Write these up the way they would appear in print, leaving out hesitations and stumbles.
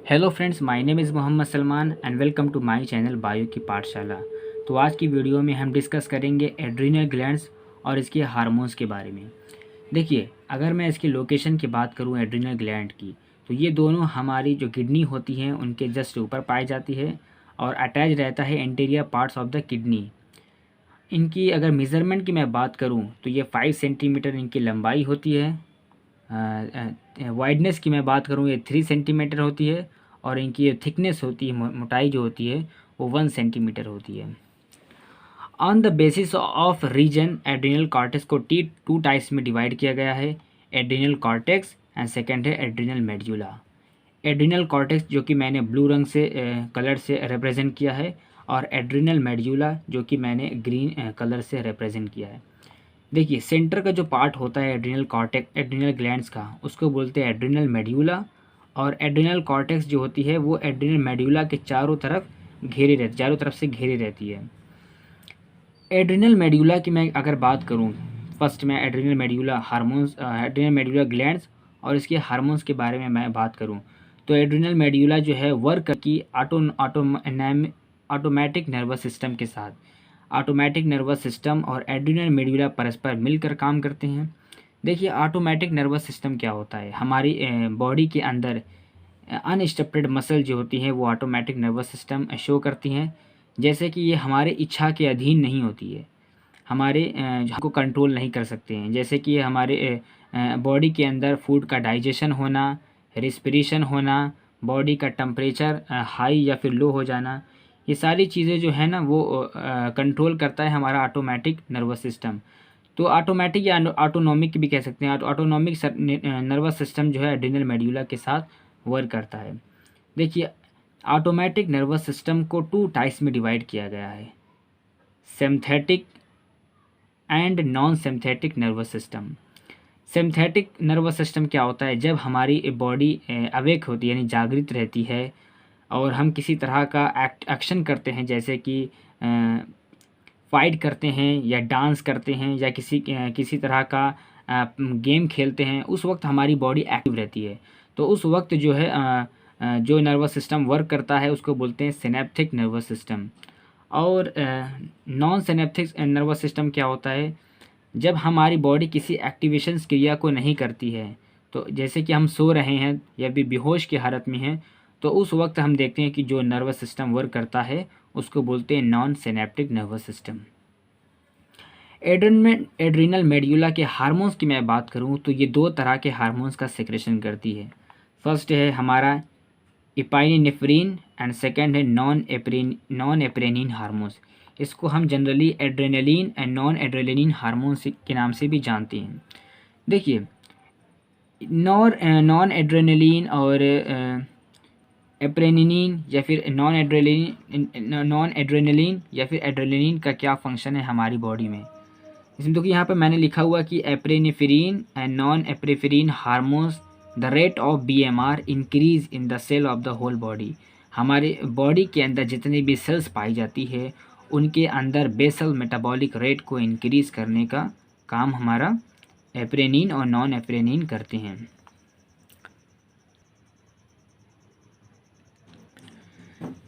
Hello friends, my name is Mohammad Salman and welcome to my channel bio की पाठशाला। तो आज की वीडियो में हम डिस्कस करेंगे एड्रीनल ग्लैंड्स और इसके हार्मोन्स के बारे में। देखिए, अगर मैं इसकी लोकेशन की बात करूं एड्रीनल ग्लैंड की, तो ये दोनों हमारी जो किडनी होती हैं उनके जस्ट ऊपर पाई जाती है और अटैच रहता है interior parts of the kidney. इनकी अगर मेज़रमेंट की मैं बात करूं तो ये 5 सेंटीमीटर इनकी लंबाई होती है। वाइडनेस की मैं बात करूँ ये 3 सेंटीमीटर होती है और इनकी जो थिकनेस होती है, मोटाई जो होती है वो 1 सेंटीमीटर होती है। On the basis of region adrenal cortex को टू टाइप्स में डिवाइड किया गया है, एड्रिनल कॉर्टेक्स एंड सेकेंड है एड्रिनल मेड्यूला। एड्रिनल कॉर्टेक्स जो कि मैंने ब्लू रंग से कलर से रिप्रेजेंट किया है और एड्रिनल मेड्यूला जो कि मैंने ग्रीन कलर से रिप्रेजेंट किया है। देखिए, सेंटर का जो पार्ट होता है एड्रिनल कॉर्टेक्स एड्रिनल ग्लैंड्स का, उसको बोलते हैं एड्रिनल मेड्यूला। और एड्रिनल कॉर्टेक्स जो होती है वो एड्रिनल मेड्यूला के चारों तरफ चारों तरफ से घेरी रहती है। एड्रिनल मेड्यूला की मैं अगर बात करूं, फर्स्ट मैं adrenal medulla hormones adrenal medulla glands और इसके हार्मोन्स के बारे में मैं बात करूं, तो एड्रिनल मेड्यूला जो है वर्क की ऑटोमेटिक नर्वस सिस्टम के साथ। ऑटोमेटिक नर्वस सिस्टम और एड्रिनल मेड्यूला परस्पर मिलकर काम करते हैं। देखिए, ऑटोमेटिक नर्वस सिस्टम क्या होता है, हमारी बॉडी के अंदर अनस्ट्रक्चर्ड मसल जो होती हैं वो ऑटोमेटिक नर्वस सिस्टम शो करती हैं। जैसे कि ये हमारे इच्छा के अधीन नहीं होती है, हमारे को कंट्रोल नहीं कर सकते हैं। जैसे कि हमारे बॉडी के अंदर फूड का डाइजेशन होना, रिस्पिरेशन होना, बॉडी का टेम्परेचर हाई या फिर लो हो जाना, ये सारी चीज़ें जो है ना वो कंट्रोल करता है हमारा ऑटोमेटिक नर्वस सिस्टम। तो ऑटोमेटिक या ऑटोनॉमिक भी कह सकते हैं। ऑटोनॉमिक नर्वस सिस्टम जो है एड्रिनल मेड्यूला के साथ वर्क करता है। देखिए, ऑटोमेटिक नर्वस सिस्टम को 2 टाइप्स में डिवाइड किया गया है, synthetic and non synthetic nervous system. Synthetic nervous system क्या होता है, जब हमारी बॉडी अवेक होती है यानी जागृत रहती है और हम किसी तरह का एक्शन करते हैं, जैसे कि फाइट करते हैं या डांस करते हैं या किसी तरह का गेम खेलते हैं, उस वक्त हमारी बॉडी एक्टिव रहती है। तो उस वक्त जो है जो नर्वस सिस्टम वर्क करता है उसको बोलते हैं सिनेप्टिक नर्वस सिस्टम। और नॉन सिनेप्टिक नर्वस सिस्टम क्या होता है, जब हमारी बॉडी किसी एक्टिवेशंस क्रिया को नहीं करती है, तो जैसे कि हम सो रहे हैं या भी बेहोश की हालत में हैं, तो उस वक्त हम देखते हैं कि जो नर्वस सिस्टम वर्क करता है उसको बोलते हैं non synaptic nervous system. Adrenal medulla के हार्मोन्स की मैं बात करूं तो ये 2 तरह के हार्मोन्स का सेक्रेशन करती है। फर्स्ट है हमारा एपिनेफ्रिन एंड सेकंड है नॉन एप्रेनिन हार्मोन्स। इसको हम generally adrenaline and non adrenaline hormones के नाम से भी जानते हैं। देखिए, नॉन एड्रेनलिन और एप्रेनिन या फिर नॉन एड्रेनलिन या फिर एड्रेनलिन का क्या फंक्शन है हमारी बॉडी में, इसमें तो कि यहाँ पे मैंने लिखा हुआ कि epinephrine and non epinephrine hormones the rate of BMR increase in the cell of the whole body. हमारे बॉडी के अंदर जितनी भी सेल्स पाई जाती है उनके अंदर बेसल मेटाबॉलिक रेट को इंक्रीज करने का काम हमारा एप्रेनिन और नॉन एप्रेनिन करते हैं।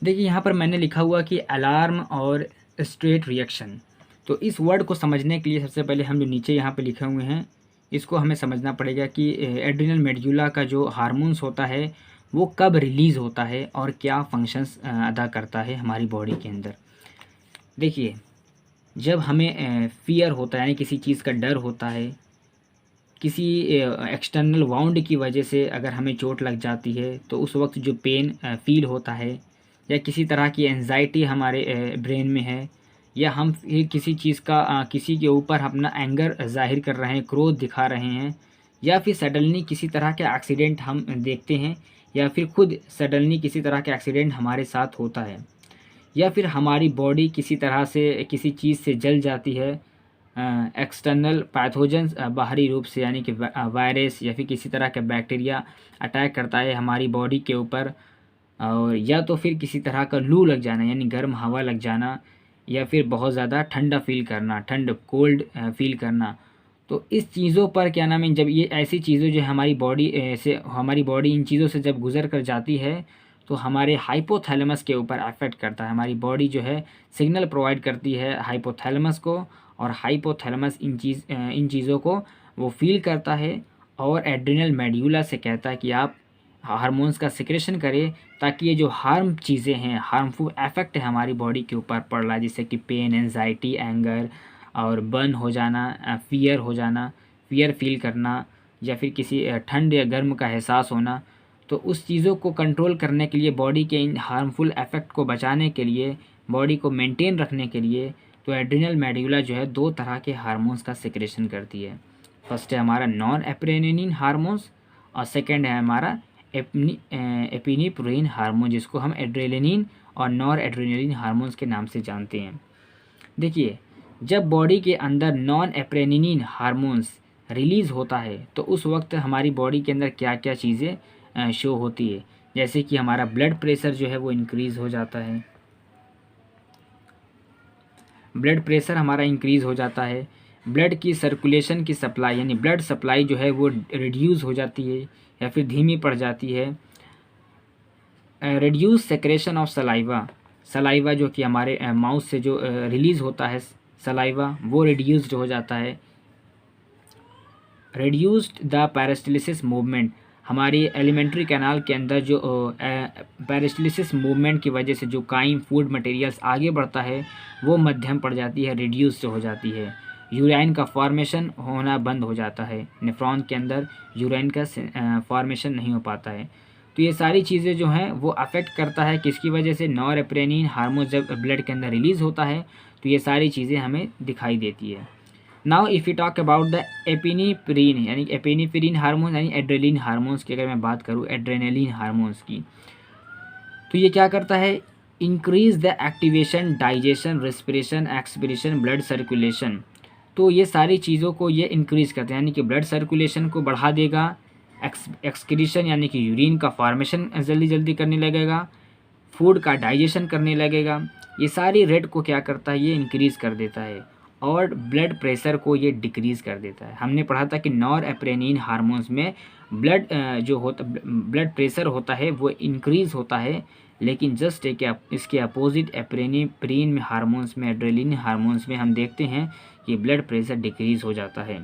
देखिए, यहाँ पर मैंने लिखा हुआ कि अलार्म और स्ट्रेट रिएक्शन। तो इस वर्ड को समझने के लिए सबसे पहले हम जो नीचे यहाँ पे लिखे हुए हैं इसको हमें समझना पड़ेगा कि एड्रिनल मेड्यूला का जो हार्मोन्स होता है वो कब रिलीज़ होता है और क्या फंक्शंस अदा करता है हमारी बॉडी के अंदर। देखिए, जब हमें फियर होता है यानी किसी चीज़ का डर होता है, किसी एक्सटर्नल वाउंड की वजह से अगर हमें चोट लग जाती है तो उस वक्त जो पेन फील होता है, या किसी तरह की एंजाइटी हमारे ब्रेन में है, या हम किसी चीज़ का किसी के ऊपर अपना एंगर जाहिर कर रहे हैं, क्रोध दिखा रहे हैं, या फिर सडनली किसी तरह के एक्सीडेंट हम देखते हैं, या फिर खुद सडनली किसी तरह का एक्सीडेंट हमारे साथ होता है, या फिर हमारी बॉडी किसी तरह से किसी चीज़ से जल जाती है, एक्सटर्नल पैथोजेंस बाहरी रूप से यानी कि वायरस या फिर किसी तरह का बैक्टीरिया अटैक करता है हमारी बॉडी के ऊपर, और या तो फिर किसी तरह का लू लग जाना यानी गर्म हवा लग जाना, या फिर बहुत ज़्यादा ठंडा फील करना, कोल्ड फील करना। तो इस चीज़ों पर क्या नाम है, जब ये ऐसी चीज़ें जो हमारी बॉडी इन चीज़ों से जब गुज़र कर जाती है तो हमारे हाइपोथैलेमस के ऊपर अफेक्ट करता है। हमारी बॉडी जो है सिग्नल प्रोवाइड करती है हाइपोथैलेमस को, और हाइपोथैलेमस इन चीज़ों को वो फील करता है और एड्रिनल मेड्यूला से कहता है कि आप हार्मोन्स का सिक्रेशन करें, ताकि ये जो हार्म चीज़ें हैं, हार्मफुल इफेक्ट है हमारी बॉडी के ऊपर पड़ रहा है, जैसे कि पेन, एंजाइटी, एंगर और बर्न हो जाना, फियर हो जाना, फियर फील करना, या फिर किसी ठंड या गर्म का एहसास होना, तो उस चीज़ों को कंट्रोल करने के लिए, बॉडी के इन हार्मफुल इफेक्ट को बचाने के लिए, बॉडी को मेंटेन रखने के लिए, तो एड्रिनल मेड्यूला जो है 2 तरह के हार्मोन्स का सिक्रेशन करती है। फर्स्ट है हमारा नॉन एप्रेनिन हार्मोन्स, और सेकेंड है हमारा एपिनेफ्रिन हार्मोन, जिसको हम एड्रेलिन और नॉर एड्रेनलिन हार्मोन्स के नाम से जानते हैं। देखिए, जब बॉडी के अंदर नॉन एप्रेनिन हार्मोन्स रिलीज़ होता है तो उस वक्त हमारी बॉडी के अंदर क्या क्या चीज़ें शो होती है, जैसे कि हमारा ब्लड प्रेशर जो है वो इंक्रीज़ हो जाता है, ब्लड प्रेशर हमारा इंक्रीज़ हो जाता है, ब्लड की सर्कुलेशन की सप्लाई यानी ब्लड सप्लाई जो है वो रिड्यूस हो जाती है या फिर धीमी पड़ जाती है। Reduce secretion of saliva, saliva जो कि हमारे माउथ से जो रिलीज़ होता है सलाइवा, वो रिड्यूस्ड हो जाता है। रिड्यूस्ड द पेरिस्टाल्सिस मूवमेंट, हमारी एलिमेंट्री कैनाल के अंदर जो पेरिस्टाल्सिस मूवमेंट की वजह से जो काइम फूड मटेरियल्स आगे बढ़ता है वो मध्यम पड़ जाती है, रिड्यूस्ड हो जाती है। यूराइन का फॉर्मेशन होना बंद हो जाता है, नेफ्रॉन के अंदर यूराइन का फॉर्मेशन नहीं हो पाता है। तो ये सारी चीज़ें जो हैं वो अफेक्ट करता है किसकी वजह से, नॉरएप्रेनिन हार्मोन जब ब्लड के अंदर रिलीज़ होता है तो ये सारी चीज़ें हमें दिखाई देती है। Now if you talk about the epinephrine यानी एपिनेफ्रिन हार्मोन यानी एड्रेलिन हार्मोन्स की अगर मैं बात करूँ, एड्रेनलिन हार्मोन्स की, तो ये क्या करता है, increase the activation, digestion, respiration, expiration, blood circulation. तो ये सारी चीज़ों को ये इंक्रीज़ करते हैं, यानी कि ब्लड सर्कुलेशन को बढ़ा देगा, एक्सक्रीशन यानी कि यूरिन का फॉर्मेशन जल्दी जल्दी करने लगेगा, फूड का डाइजेशन करने लगेगा। ये सारी रेट को क्या करता है, ये इंक्रीज़ कर देता है, और ब्लड प्रेशर को ये डिक्रीज़ कर देता है। हमने पढ़ा था कि नॉरएप्रेनिन हार्मोन्स में ब्लड प्रेशर होता है वो इंक्रीज़ होता है, लेकिन जस्ट एक इसके अपोजिट एपिनेफ्रिन में हार्मोन्स में, एड्रेलिन हार्मोन्स में हम देखते हैं कि ब्लड प्रेशर डिक्रीज़ हो जाता है।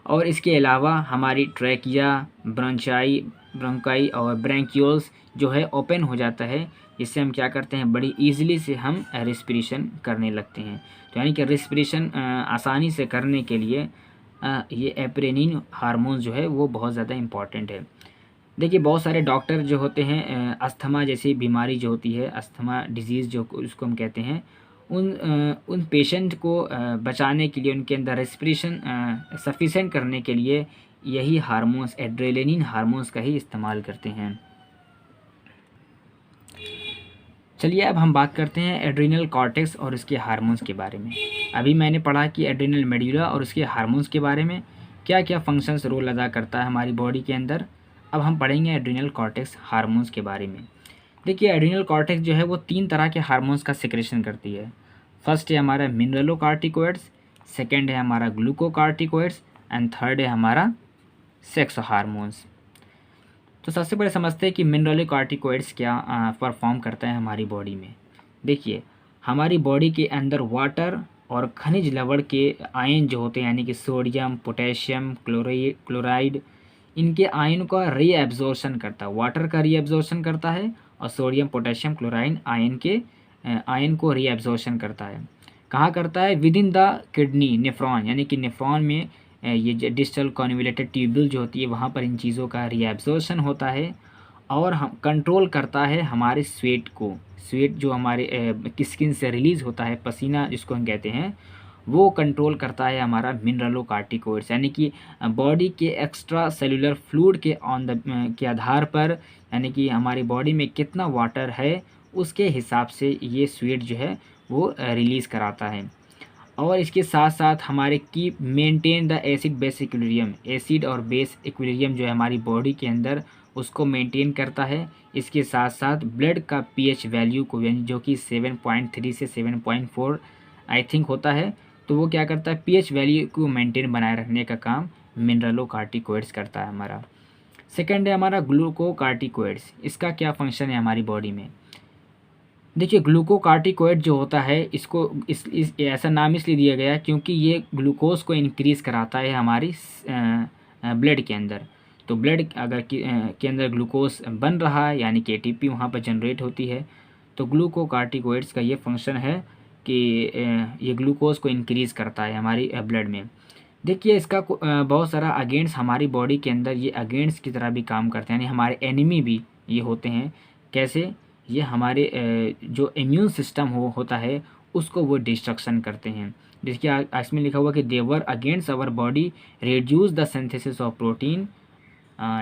और इसके अलावा हमारी ट्रैकिया, ब्रोंकाई और ब्रैंक्यूल्स जो है ओपन हो जाता है, जिससे हम क्या करते हैं, बड़ी ईजिली से हम रेस्पिरेशन करने लगते हैं। तो यानी कि रेस्पिरेशन आसानी से करने के लिए ये एप्रेनिन हार्मोन जो है वो बहुत ज़्यादा इम्पॉर्टेंट है। देखिए, बहुत सारे डॉक्टर जो होते हैं अस्थमा जैसी बीमारी जो होती है, अस्थमा डिजीज़ जो उसको हम कहते हैं, उन पेशेंट को बचाने के लिए, उनके अंदर रेस्पिरेशन सफिशिएंट करने के लिए यही हार्मोन्स, एड्रेलिन हार्मोन्स का ही इस्तेमाल करते हैं। चलिए अब हम बात करते हैं एड्रिनल कॉर्टेक्स और इसके हार्मोन्स के बारे में। अभी मैंने पढ़ा कि एड्रिनल मेड्यूला और उसके हार्मोन्स के बारे में क्या क्या फंक्शंस रोल अदा करता है हमारी बॉडी के अंदर। अब हम पढ़ेंगे एड्रिनल कॉर्टेक्स हार्मोन्स के बारे में। देखिए, एड्रिनल कॉर्टेक्स जो है वो 3 तरह के हार्मोन्स का सिक्रेशन करती है। फर्स्ट है हमारा मिनरलोकार्टिकोइड्स, सेकेंड है हमारा ग्लूकोकार्टिकोइड्स, एंड थर्ड है हमारा सेक्स हार्मोन्स। तो सबसे पहले समझते हैं कि मिनरलोकार्टिकोइड्स क्या परफॉर्म करता है हमारी बॉडी में। देखिए, हमारी बॉडी के अंदर वाटर और खनिज लवण के आयन जो होते हैं, यानी कि सोडियम, पोटेशियम, क्लोराइड, इनके आयन का रीएब्जॉर्प्शन करता है। वाटर का रीएब्जॉर्प्शन करता है और सोडियम, पोटेशियम, क्लोराइड आयन को रीएब्जॉर्प्शन करता है। कहाँ करता है, with in the kidney, nephron, यानी कि नेफ्रॉन में ये डिस्टल कॉन्वोल्यूटेड ट्यूब्यूल जो होती है वहाँ पर इन चीज़ों का रीएब्जॉर्प्शन होता है, और हम कंट्रोल करता है हमारे स्वेट को। स्वेट जो हमारे स्किन से रिलीज़ होता है, पसीना जिसको हम कहते हैं, वो कंट्रोल करता है हमारा मिनरलोकार्टिकोइड्स, यानी कि बॉडी के एक्स्ट्रा सेलुलर फ्लूइड के आधार पर, यानी कि हमारी बॉडी में कितना वाटर है उसके हिसाब से ये स्वेट जो है वो रिलीज़ कराता है। और इसके साथ साथ हमारे की maintain the acid base equilibrium, acid और बेस इक्विलिब्रियम जो है हमारी बॉडी के अंदर उसको मेंटेन करता है। इसके साथ साथ ब्लड का पीएच वैल्यू को, यानी जो कि 7.3 से 7.4 आई थिंक होता है, तो वो क्या करता है, पीएच वैल्यू को मेंटेन बनाए रखने का काम मिनरलोकार्टिकोइड्स करता है हमारा। सेकंड है हमारा ग्लूकोकार्टिकोइड्स। इसका क्या फंक्शन है हमारी बॉडी में? देखिए ग्लूकोकार्टिकोइड जो होता है इसको इस ऐसा नाम इसलिए दिया गया क्योंकि ये ग्लूकोज को इंक्रीज़ कराता है हमारी ब्लड के अंदर। तो ब्लड अगर के अंदर ग्लूकोज बन रहा है यानी कि एटीपी वहाँ पर जनरेट होती है। तो ग्लूकोकार्टिकोइड्स का ये फंक्शन है कि ये ग्लूकोज को इंक्रीज़ करता है हमारी ब्लड में। देखिए इसका बहुत सारा अगेंस्ट हमारी बॉडी के अंदर ये अगेंस्ट की तरह भी काम करते हैं, यानी हमारे एनिमी भी ये होते हैं। कैसे? ये हमारे जो इम्यून सिस्टम होता है उसको वो डिस्ट्रक्शन करते हैं। देखिए इसमें लिखा हुआ कि they were against our body reduce the synthesis of protein,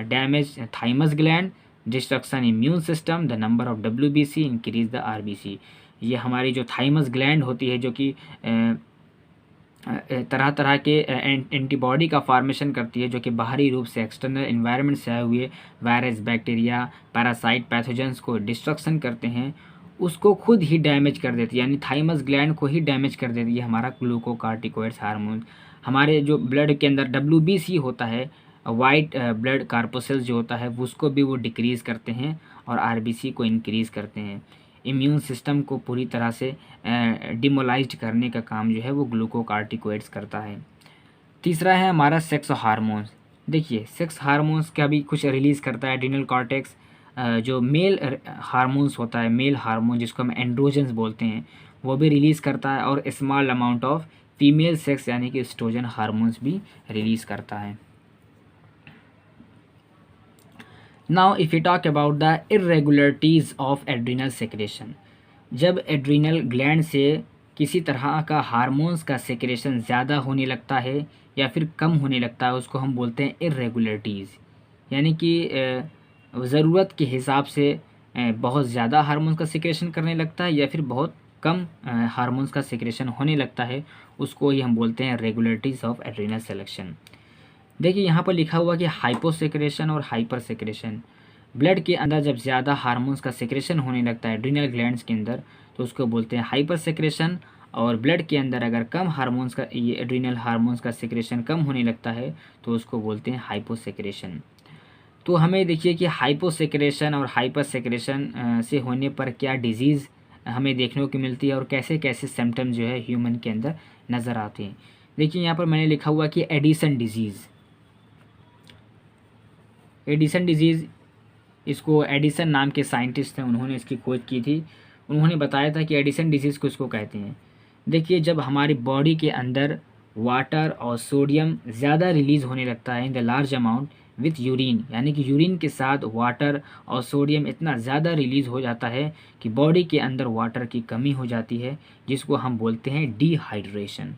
damage thymus gland, destruction immune system, the number of WBC, increase the RBC। ये हमारी जो थाइमस ग्लैंड होती है जो कि तरह तरह के एंटीबॉडी का फॉर्मेशन करती है, जो कि बाहरी रूप से एक्सटर्नल इन्वायरमेंट से आए हुए वायरस, बैक्टीरिया, पैरासाइट, पैथोजेंस को डिस्ट्रक्शन करते हैं, उसको खुद ही डैमेज कर देती है, यानी थाइमस ग्लैंड को ही डैमेज कर देती है हमारा ग्लूकोकार्टिकोइड्स हार्मोन। हमारे जो ब्लड के अंदर WBC होता है, वाइट ब्लड कार्पोसेल्स जो होता है उसको भी वो डिक्रीज़ करते हैं और RBC को इंक्रीज़ करते हैं। इम्यून सिस्टम को पूरी तरह से डिमोलाइज्ड करने का काम जो है वो ग्लूकोकार्टिकोइड्स करता है। तीसरा है हमारा सेक्स हार्मोन्स। देखिए सेक्स हार्मोन्स का भी कुछ रिलीज़ करता है एड्रिनल कॉर्टेक्स। जो मेल हार्मोन्स होता है, मेल हार्मोन जिसको हम एंड्रोजन्स बोलते हैं, वो भी रिलीज़ करता है, और small amount of female sex यानी कि एस्ट्रोजन हार्मोन्स भी रिलीज़ करता है। Now if you talk about the irregularities of adrenal secretion, जब एड्रिनल ग्लैंड से किसी तरह का हार्मोन्स का सेक्रेशन ज़्यादा होने लगता है या फिर कम होने लगता है, उसको हम बोलते हैं इरेगुलरिटीज़। यानी कि ज़रूरत के हिसाब से बहुत ज़्यादा हार्मोन्स का सेक्रेशन करने लगता है या फिर बहुत कम हार्मोन्स का सेक्रेशन होने लगता है, उसको ही हम बोलते हैं रेगुलरिटीज़ ऑफ एड्रिनल सेलेक्शन। देखिए यहाँ पर लिखा हुआ कि हाइपोसेक्रेशन और हाइपर सेक्रेशन। ब्लड के अंदर जब ज़्यादा हार्मोन्स का सेक्रेशन होने लगता है एड्रिनल ग्लैंड्स के अंदर, तो उसको बोलते हैं हाइपर सेक्रेशन। और ब्लड के अंदर अगर कम हार्मोन्स का, ये एड्रिनल हार्मोन्स का सेक्रेशन कम होने लगता है, तो उसको बोलते हैं हाइपोसेक्रेशन। तो हमें देखिए कि हाइपोसेक्रेशन और हाइपर सेक्रेशन से होने पर क्या डिजीज़ हमें देखने को मिलती है और कैसे कैसे सिम्टम जो है ह्यूमन के अंदर नज़र आते हैं। देखिए यहाँ पर मैंने लिखा हुआ कि एडिसन डिजीज़। एडिसन डिजीज़, इसको एडिसन नाम के साइंटिस्ट हैं, उन्होंने इसकी खोज की थी। उन्होंने बताया था कि एडिसन डिजीज़ किसको कहते हैं। देखिए जब हमारी बॉडी के अंदर वाटर और सोडियम ज़्यादा रिलीज़ होने लगता है in the large amount with urine, यानी कि यूरिन के साथ वाटर और सोडियम इतना ज़्यादा रिलीज़ हो जाता है कि बॉडी के अंदर वाटर की कमी हो जाती है, जिसको हम बोलते हैं डिहाइड्रेशन,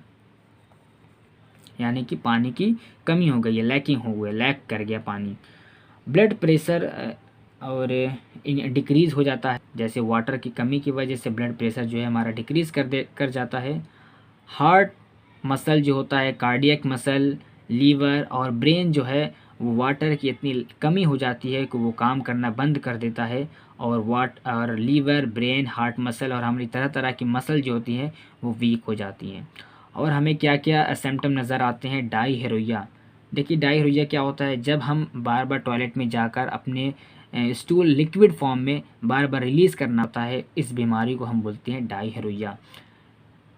यानी कि पानी की कमी हो गई है, लैकिंग हो गया, लैक कर गया पानी। ब्लड प्रेशर और डिक्रीज़ हो जाता है, जैसे वाटर की कमी की वजह से ब्लड प्रेशर जो है हमारा डिक्रीज़ कर जाता है। हार्ट मसल जो होता है, कार्डियक मसल, लीवर और ब्रेन जो है वो वाटर की इतनी कमी हो जाती है कि वो काम करना बंद कर देता है, और लीवर, ब्रेन, हार्ट मसल और हमारी तरह तरह की मसल जो होती हैं वो वीक हो जाती हैं। और हमें क्या क्या सिम्टम नज़र आते हैं? डायरिया। देखिए डायरिया क्या होता है? जब हम बार बार टॉयलेट में जाकर अपने स्टूल लिक्विड फॉर्म में बार बार रिलीज़ करना होता है, इस बीमारी को हम बोलते हैं डायरिया।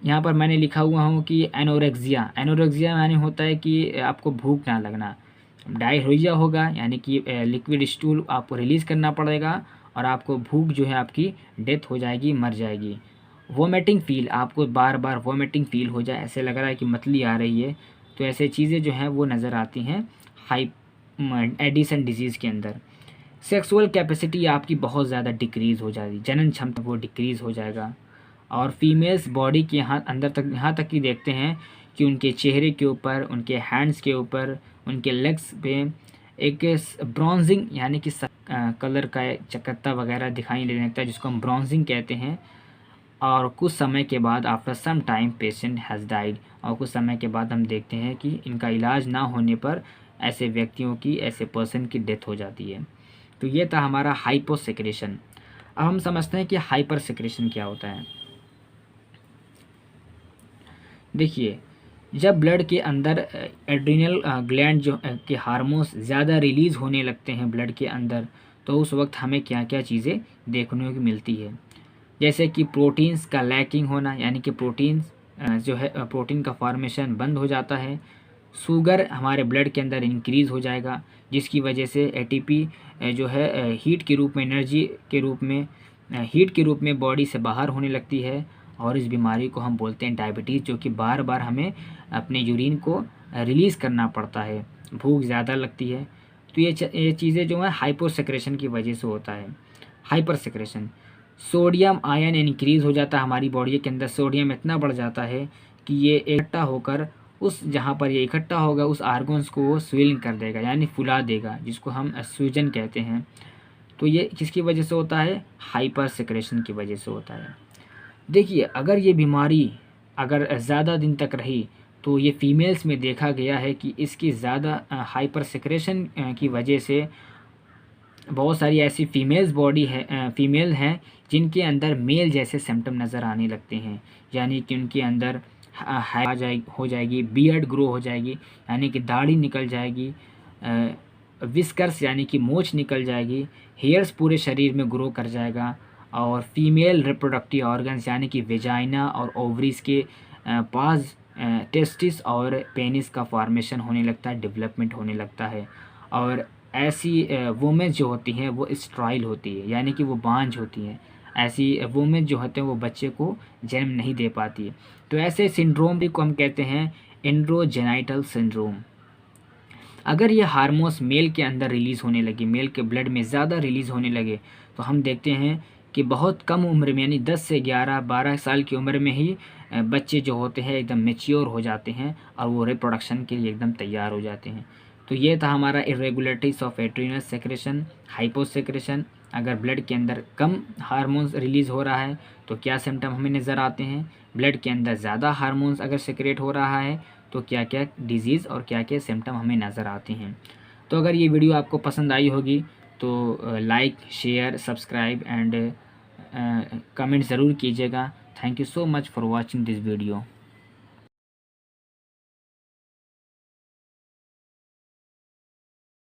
यहाँ पर मैंने लिखा हुआ हूँ कि एनोरेक्सिया। एनोरेक्सिया यानी होता है कि आपको भूख ना लगना। डायरिया होगा यानी कि लिक्विड स्टूल आपको रिलीज़ करना पड़ेगा और आपको भूख जो है आपकी डेथ हो जाएगी, मर जाएगी। वोमिटिंग फील, आपको बार बार वोमिटिंग फील हो जाए, ऐसे लग रहा है कि मतली आ रही है, तो ऐसे चीज़ें जो हैं वो नज़र आती हैं एडिसन डिजीज़ के अंदर। सेक्सुअल कैपेसिटी आपकी बहुत ज़्यादा डिक्रीज़ हो जाएगी, जनन क्षमता वो डिक्रीज़ हो जाएगा। और फीमेल्स बॉडी के अंदर तक, यहाँ तक कि देखते हैं कि उनके चेहरे के ऊपर, उनके हैंड्स के ऊपर, उनके लेग्स पे एक ब्रॉन्जिंग यानी कि कलर का चकत्ता वगैरह दिखाई देने लगता है, जिसको हम ब्रॉन्जिंग कहते हैं। और कुछ समय के बाद after some time patient has died, और कुछ समय के बाद हम देखते हैं कि इनका इलाज ना होने पर ऐसे व्यक्तियों की, ऐसे पर्सन की डेथ हो जाती है। तो ये था हमारा हाइपोसेक्रेशन। अब हम समझते हैं कि हाइपर सेक्रेशन क्या होता है। देखिए जब ब्लड के अंदर एड्रिनल ग्लैंड जो के हार्मोन्स ज़्यादा रिलीज़ होने लगते हैं ब्लड के अंदर, तो उस वक्त हमें क्या क्या चीज़ें देखने को मिलती है, जैसे कि प्रोटीन्स का लैकिंग होना, यानी कि प्रोटीन्स जो है प्रोटीन का फॉर्मेशन बंद हो जाता है। शुगर हमारे ब्लड के अंदर इंक्रीज़ हो जाएगा, जिसकी वजह से एटीपी जो है हीट के रूप में, एनर्जी के रूप में, हीट के रूप में बॉडी से बाहर होने लगती है, और इस बीमारी को हम बोलते हैं डायबिटीज़, जो कि बार बार हमें अपने यूरिन को रिलीज़ करना पड़ता है। भूख ज़्यादा लगती है। तो ये चीज़ें जो है हाइपोसेक्रेशन की वजह से होता है। Hyper secretion, sodium ion increase हो जाता है, हमारी बॉडी के अंदर सोडियम इतना बढ़ जाता है कि ये इकट्ठा होकर उस जहाँ पर ये इकट्ठा होगा उस आर्गन्स को वो स्विलिंग कर देगा, यानी फुला देगा, जिसको हम सूजन कहते हैं। तो ये किसकी वजह से होता है? हाइपर सेक्रेशन की वजह से होता है। देखिए, अगर ये बीमारी अगर ज़्यादा दिन तक रही, तो ये फीमेल्स में देखा गया है कि इसकी ज़्यादा हाइपर सेक्रेशन की वजह से बहुत सारी ऐसी फीमेल हैं जिनके अंदर मेल जैसे सिम्टम नज़र आने लगते हैं, यानी कि उनके अंदर हो जाएगी, बियर्ड ग्रो हो जाएगी, यानी कि दाढ़ी निकल जाएगी, विस्कर्स यानी कि मूंछ निकल जाएगी, हेयर्स पूरे शरीर में ग्रो कर जाएगा, और फीमेल रिप्रोडक्टिव ऑर्गन्स यानी कि वेजाइना और ओवरीज के पास टेस्टिस और पेनिस का फॉर्मेशन होने लगता है, डेवलपमेंट होने लगता है। और ऐसी वुमेन जो होती हैं वो स्ट्राइल होती है, यानी कि वो बांझ होती हैं। ऐसी वुमेन जो होते हैं वो बच्चे को जन्म नहीं दे पाती है। तो ऐसे सिंड्रोम को हम कहते हैं एंड्रोजेनाइटल सिंड्रोम। अगर ये हार्मोन्स मेल के अंदर रिलीज़ होने लगे, मेल के ब्लड में ज़्यादा रिलीज़ होने लगे, तो हम देखते हैं कि बहुत कम उम्र में, यानी 10 से 11-12 साल की उम्र में ही बच्चे जो होते हैं एकदम मैच्योर हो जाते हैं और वो रिप्रोडक्शन के लिए एकदम तैयार हो जाते हैं। तो ये था हमारा irregularities of adrenal secretion, hyposecretion. अगर ब्लड के अंदर कम हार्मोन्स रिलीज़ हो रहा है तो क्या सिम्टम हमें नज़र आते हैं, ब्लड के अंदर ज़्यादा हार्मोन्स अगर सेक्रेट हो रहा है तो क्या क्या डिजीज़ और क्या क्या सिम्टम हमें नज़र आते हैं। तो अगर ये वीडियो आपको पसंद आई होगी तो like, share, subscribe and comment ज़रूर कीजिएगा। Thank you so much for watching this video.